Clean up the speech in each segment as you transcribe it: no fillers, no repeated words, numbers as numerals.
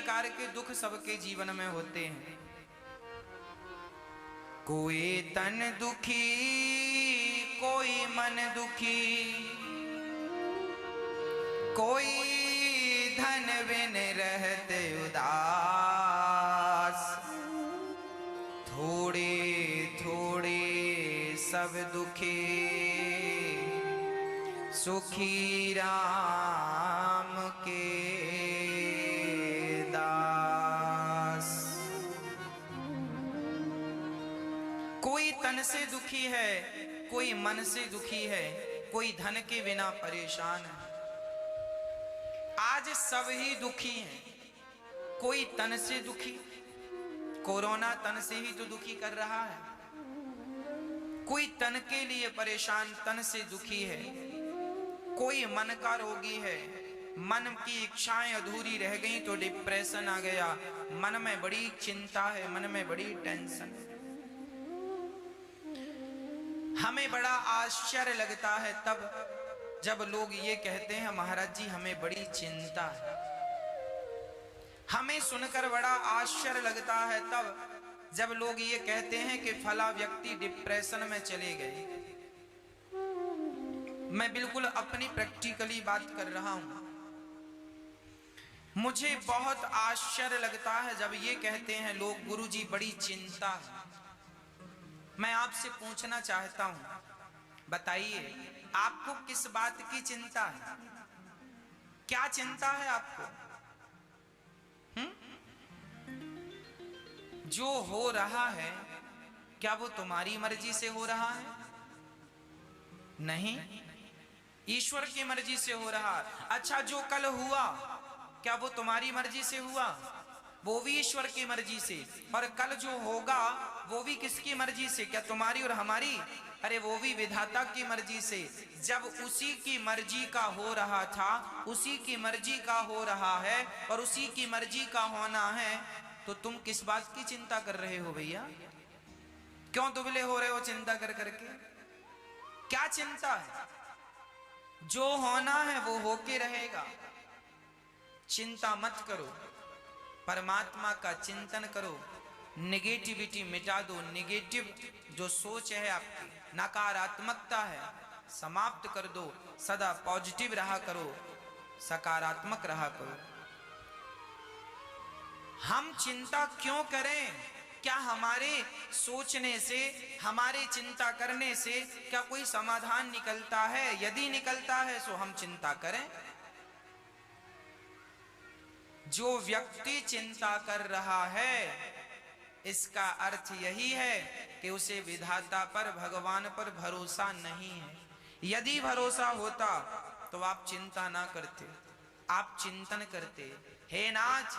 प्रकार के दुख सबके जीवन में होते हैं। कोई तन दुखी, कोई मन दुखी, कोई धन बिन रहते उदास, थोड़े थोड़े सब दुखी, सुखी राम के दास। कोई तन से दुखी है, कोई मन से दुखी है, कोई धन के बिना परेशान है। आज सब ही दुखी हैं। कोई तन से दुखी, कोरोना तन से ही तो दुखी कर रहा है। कोई तन के लिए परेशान, तन से दुखी है। कोई मन का रोगी है, मन की इच्छाएं अधूरी रह गई तो डिप्रेशन आ गया, मन में बड़ी चिंता है, मन में बड़ी टेंशन है। हमें बड़ा आश्चर्य लगता है तब जब लोग ये कहते हैं महाराज जी हमें बड़ी चिंता है। हमें सुनकर बड़ा आश्चर्य लगता है तब जब लोग ये कहते हैं कि फला व्यक्ति डिप्रेशन में चले गए। मैं बिल्कुल अपनी प्रैक्टिकली बात कर रहा हूं। मुझे बहुत आश्चर्य लगता है जब ये कहते हैं लोग गुरुजी बड़ी चिंता है। मैं आपसे पूछना चाहता हूं, बताइए आपको किस बात की चिंता है? क्या चिंता है आपको? जो हो रहा है क्या वो तुम्हारी मर्जी से हो रहा है? नहीं, ईश्वर की मर्जी से हो रहा है। अच्छा, जो कल हुआ क्या वो तुम्हारी मर्जी से हुआ? वो भी ईश्वर की मर्जी से। और कल जो होगा वो भी किसकी मर्जी से? क्या तुम्हारी और हमारी? अरे वो भी विधाता की मर्जी से। जब उसी की मर्जी का हो रहा था, उसी की मर्जी का हो रहा है और उसी की मर्जी का होना है, तो तुम किस बात की चिंता कर रहे हो भैया? क्यों दुबले हो रहे हो चिंता कर करके? क्या चिंता है? जो होना है वो होके रहेगा। चिंता मत करो, परमात्मा का चिंतन करो, नेगेटिविटी मिटा दो। नेगेटिव जो सोच है आपकी, नकारात्मकता है, समाप्त कर दो। सदा पॉजिटिव रहा करो, सकारात्मक रहा करो। हम चिंता क्यों करें? क्या हमारे सोचने से, हमारे चिंता करने से क्या कोई समाधान निकलता है? यदि निकलता है तो हम चिंता करें। जो व्यक्ति चिंता कर रहा है इसका अर्थ यही है कि उसे विधाता पर, भगवान पर भरोसा नहीं है। यदि भरोसा होता तो आप चिंता ना करते, आप चिंतन करते। हे नाथ,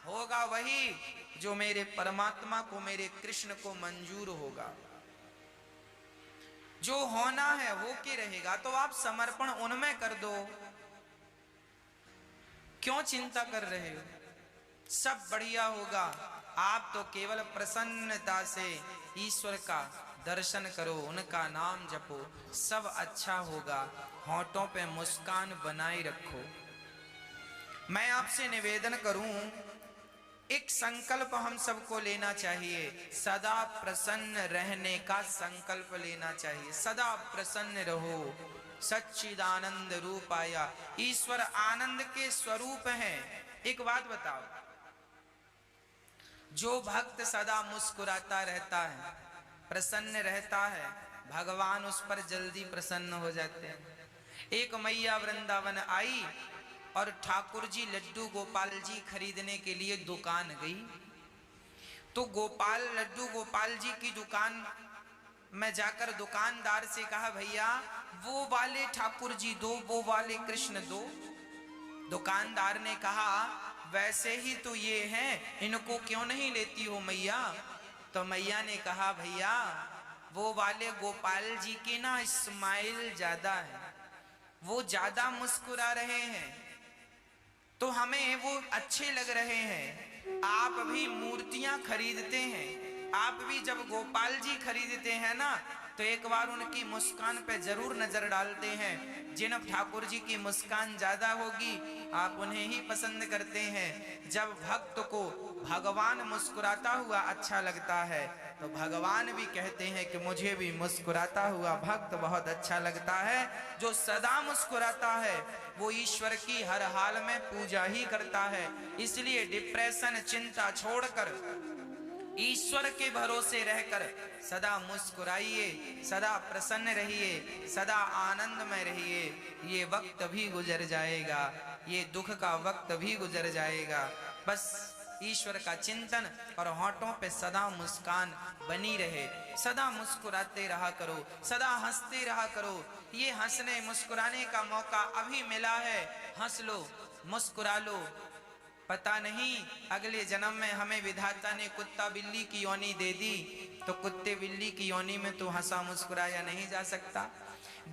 होगा वही जो मेरे परमात्मा को, मेरे कृष्ण को मंजूर होगा। जो होना है वो के रहेगा, तो आप समर्पण उनमें कर दो। क्यों चिंता कर रहे हो? सब बढ़िया होगा। आप तो केवल प्रसन्नता से ईश्वर का दर्शन करो, उनका नाम जपो, सब अच्छा होगा। होठों पे मुस्कान बनाए रखो। मैं आपसे निवेदन करूं, एक संकल्प हम सबको लेना चाहिए। सदा प्रसन्न रहने का संकल्प लेना चाहिए। सदा प्रसन्न रहो। सच्चिदानंद रूपाया, ईश्वर आनंद के स्वरूप हैं। एक बात बताओ, जो भक्त सदा मुस्कुराता रहता है, प्रसन्न रहता है, भगवान उस पर जल्दी प्रसन्न हो जाते हैं। एक मैया वृंदावन आई और ठाकुर जी लड्डू गोपाल जी खरीदने के लिए दुकान गई। तो लड्डू गोपाल जी की दुकान में जाकर दुकानदार से कहा, भैया वो वाले ठाकुर जी दो, वो वाले कृष्ण दो। दुकानदार ने कहा, वैसे ही तो ये हैं, इनको क्यों नहीं लेती हो मैया? तो मैया ने कहा, भैया वो वाले गोपाल जी की ना स्माइल ज्यादा है, वो ज्यादा मुस्कुरा रहे हैं, तो हमें वो अच्छे लग रहे हैं। आप भी मूर्तियां खरीदते हैं, आप भी जब गोपाल जी खरीदते हैं ना, तो एक बार उनकी मुस्कान पे जरूर नजर डालते हैं। जिन ठाकुर जी की मुस्कान ज्यादा होगी आप उन्हें ही पसंद करते हैं। जब भक्त को भगवान मुस्कुराता हुआ अच्छा लगता है तो भगवान भी कहते हैं कि मुझे भी मुस्कुराता हुआ भक्त बहुत अच्छा लगता है। जो सदा मुस्कुराता है वो ईश्वर की हर हाल में पूजा ही करता है। इसलिए डिप्रेशन चिंता छोड़कर ईश्वर के भरोसे रहकर सदा मुस्कुराइए, सदा प्रसन्न रहिए, सदा आनंद में रहिए। ये वक्त भी गुजर जाएगा, ये दुख का वक्त भी गुजर जाएगा। बस ईश्वर का चिंतन और होठों पे सदा मुस्कान बनी रहे। सदा मुस्कुराते रहा करो, सदा हंसते रहा करो। ये हंसने मुस्कुराने का मौका अभी मिला है, हंस लो, मुस्कुरा लो। पता नहीं अगले जन्म में हमें विधाता ने कुत्ता बिल्ली की योनि दे दी तो कुत्ते बिल्ली की योनि में तो हंसा मुस्कुराया नहीं जा सकता।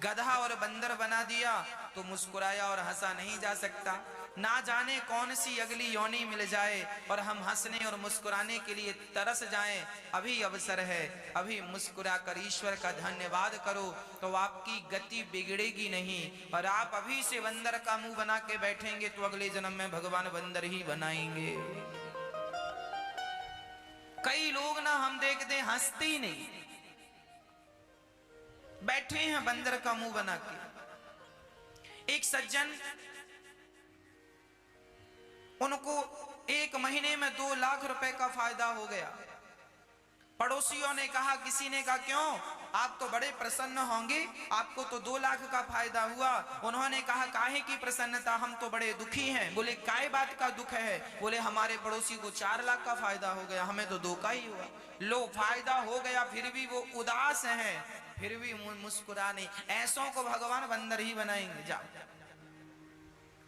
गधा और बंदर बना दिया तो मुस्कुराया और हंसा नहीं जा सकता। ना जाने कौन सी अगली योनि मिल जाए और हम हंसने और मुस्कुराने के लिए तरस जाएं। अभी अवसर है, अभी मुस्कुरा कर ईश्वर का धन्यवाद करो तो आपकी गति बिगड़ेगी नहीं। और आप अभी से बंदर का मुंह बना के बैठेंगे तो अगले जन्म में भगवान बंदर ही बनाएंगे। कई लोग ना हम देखते हंसते ही नहीं, बैठे हैं बंदर का मुंह बना के। एक सज्जन, उनको 1 महीने में 2 लाख रुपए का फायदा हो गया। पड़ोसियों ने कहा, किसी ने कहा क्यों, आप तो बड़े प्रसन्न होंगे, आपको तो 2 लाख का फायदा हुआ। उन्होंने कहा काहे की प्रसन्नता, हम तो बड़े दुखी हैं। बोले काय बात का दुख है? बोले हमारे पड़ोसी को 4 लाख का फायदा हो गया, हमें तो 2 का ही हुआ। लो फायदा हो गया फिर भी वो उदास हैं, फिर भी मुस्कुरा नहीं। ऐसों को भगवान बंदर ही बनाएंगे, जाओ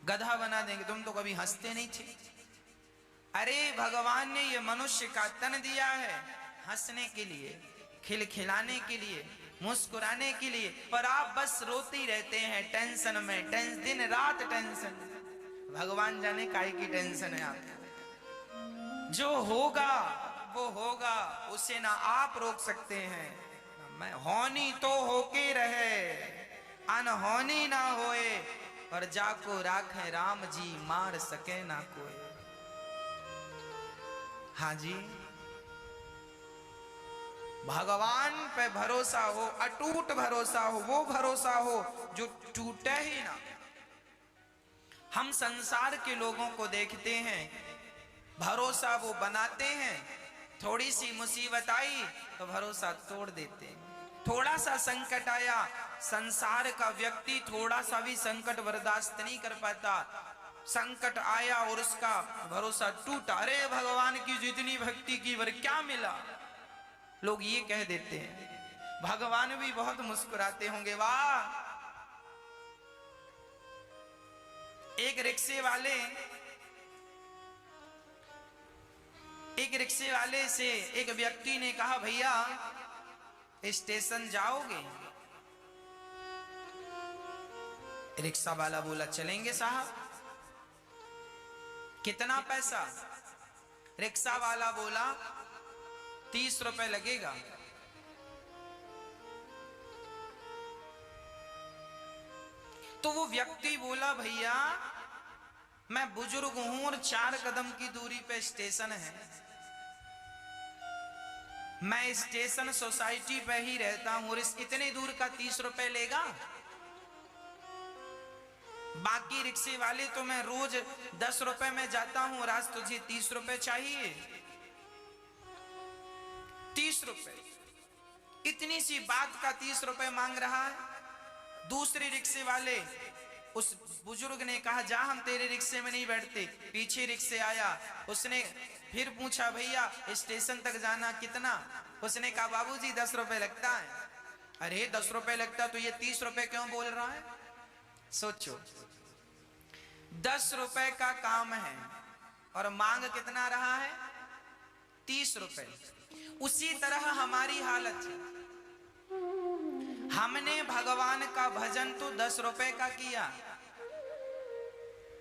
गधा बना देंगे। तुम तो कभी हंसते नहीं थे। अरे भगवान ने ये मनुष्य का तन दिया है हंसने के लिए, खिलखिलाने के लिए, मुस्कुराने के लिए, पर आप बस रोते ही रहते हैं टेंशन में, दिन रात टेंशन। भगवान जाने काहे की टेंशन है आपको। जो होगा वो होगा, उसे ना आप रोक सकते हैं। मैं होनी तो होके रहे, अनहोनी ना होए, और जाको राखे राम जी, मार सके ना कोई। हाँ जी, भगवान पे भरोसा हो, अटूट भरोसा हो, वो भरोसा हो जो टूटे ही ना। हम संसार के लोगों को देखते हैं, भरोसा वो बनाते हैं, थोड़ी सी मुसीबत आई तो भरोसा तोड़ देते हैं। थोड़ा सा संकट आया, संसार का व्यक्ति थोड़ा सा भी संकट बर्दाश्त नहीं कर पाता। संकट आया और उसका भरोसा टूटा, अरे भगवान की जितनी भक्ति की वर क्या मिला, लोग ये कह देते हैं। भगवान भी बहुत मुस्कुराते होंगे। वाह, एक रिक्शे वाले से एक व्यक्ति ने कहा, भैया स्टेशन जाओगे? रिक्शा वाला बोला, चलेंगे साहब। कितना पैसा? रिक्शा वाला बोला, 30 रुपए लगेगा। तो वो व्यक्ति बोला, भैया मैं बुजुर्ग हूं और 4 कदम की दूरी पे स्टेशन है, मैं स्टेशन सोसाइटी पे ही रहता हूं और इस इतने दूर का 30 रुपए लेगा? बाकी रिक्शे वाले तो मैं रोज 10 रुपए में जाता हूं और आज तुझे 30 रुपए चाहिए? 30 रुपए, इतनी सी बात का 30 रुपए मांग रहा है। दूसरे रिक्शे वाले, उस बुजुर्ग ने कहा, जा हम तेरे रिक्शे में नहीं बैठते। पीछे रिक्शे आया, उसने फिर पूछा, भैया स्टेशन तक जाना कितना? उसने कहा, बाबूजी 10 रुपए लगता है। अरे 10 रुपए लगता तो ये 30 रुपए क्यों बोल रहा है? सोचो, 10 रुपए का काम है और मांग कितना रहा है? 30 रुपए। उसी तरह हमारी हालत है। हमने भगवान का भजन तो 10 रुपए का किया,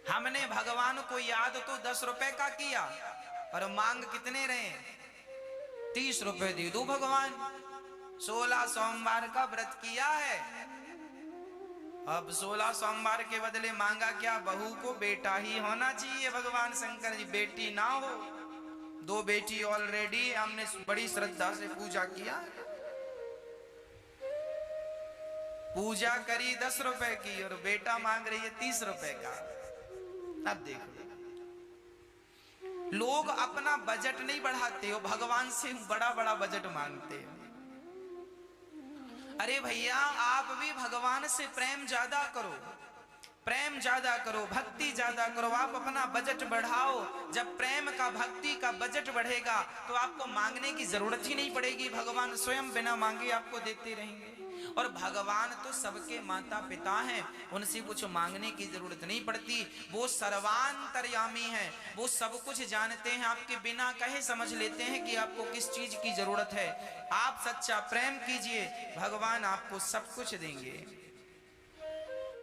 हमने भगवान को याद तो 10 रुपए का किया, और मांग कितने रहे? 30 रुपए दे दो भगवान। 16 सोमवार का व्रत किया है। अब 16 सोमवार के बदले मांगा क्या? बहू को बेटा ही होना चाहिए। भगवान शंकर जी बेटी ना हो। 2 बेटी ऑलरेडी हमने बड़ी श्रद्धा से पूजा किया, पूजा करी 10 रुपए की और बेटा मांग रही है 30 रुपए का। अब देखो, लोग अपना बजट नहीं बढ़ाते हो, भगवान से बड़ा बड़ा बजट मांगते हो। अरे भैया, आप भी भगवान से प्रेम ज्यादा करो, प्रेम ज्यादा करो, भक्ति ज्यादा करो। आप अपना बजट बढ़ाओ। जब प्रेम का, भक्ति का बजट बढ़ेगा तो आपको मांगने की जरूरत ही नहीं पड़ेगी। भगवान स्वयं बिना मांगे आपको देते रहेंगे। और भगवान तो सबके माता पिता हैं, उनसे कुछ मांगने की जरूरत नहीं पड़ती। वो सर्वांतर्यामी हैं, वो सब कुछ जानते हैं। आपके बिना कहे समझ लेते हैं कि आपको किस चीज की जरूरत है। आप सच्चा प्रेम कीजिए, भगवान आपको सब कुछ देंगे।